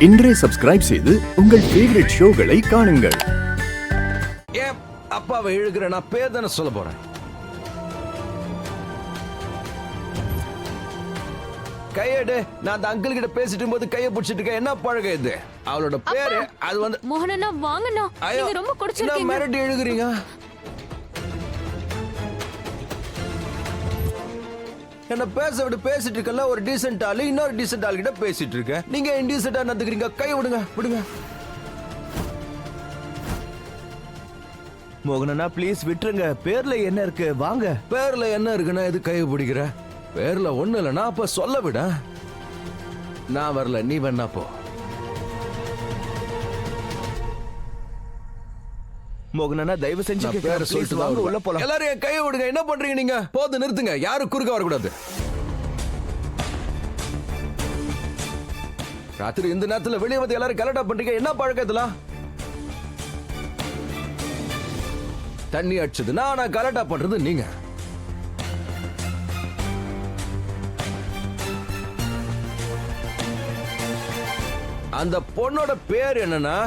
இன்றே சப்ஸ்கிரைப் செய்து உங்கள் ஃபேவரட் ஷோகளை காணுங்கள். ஏன் அப்பாவை இழுக்கிற? நான் பேர் தானே சொல்ல போறேன். கையெடு. நான் அந்த அங்கிள் கிட்ட பேசிட்டு போது கையை பிடிச்சிட்டு இருக்கேன். என்ன பழகம் இது? அவளோட பேரு அது வந்து மோகனண்ணா வாங்கண்ணா, நீங்க ரொம்ப குடிச்சிருக்கீங்க. மிரட்டி எழுதுறீங்க. என்ன பேச விட்டு பேசிட்டு இருக்கல, ஒரு டீசென்ட் ஆளு இன்னொரு டீசென்ட் ஆளு கிட்ட பேசிட்டு இருக்க. நீங்க இன்டீசென்ட்டா நடந்துக்கிறீங்க. கை விடுங்க, விடுங்க. மோகனண்ணா ப்ளீஸ் விட்டுருங்க. பேர்ல என்ன இருக்கு? வாங்க. பேர்ல என்ன இருக்குன்னா எது கை பிடிக்கிற? பேர்ல ஒண்ணு இல்லைன்னா அப்ப சொல்ல விட. நான் வரல, நீ வேணா போ. மோகனண்ணா தயவு செஞ்சு பேரை சொல்லிட்டு வாங்க, உள்ள போலாம். எல்லாரும் என் கையை விடுங்க. என்ன பண்றீங்க நீங்க? போது நிறுத்துங்க. யாரும் குறுக்க வரக்கூடாது. ராத்திரி இந்த நேரத்துல வெளியே வந்து எல்லாரும் கலட்டா பண்றீங்க. என்ன பழக்கத்துல? தண்ணி அடிச்சது நான் கலட்டா பண்றது நீங்க. அந்த பொண்ணோட பேர் என்னன்னா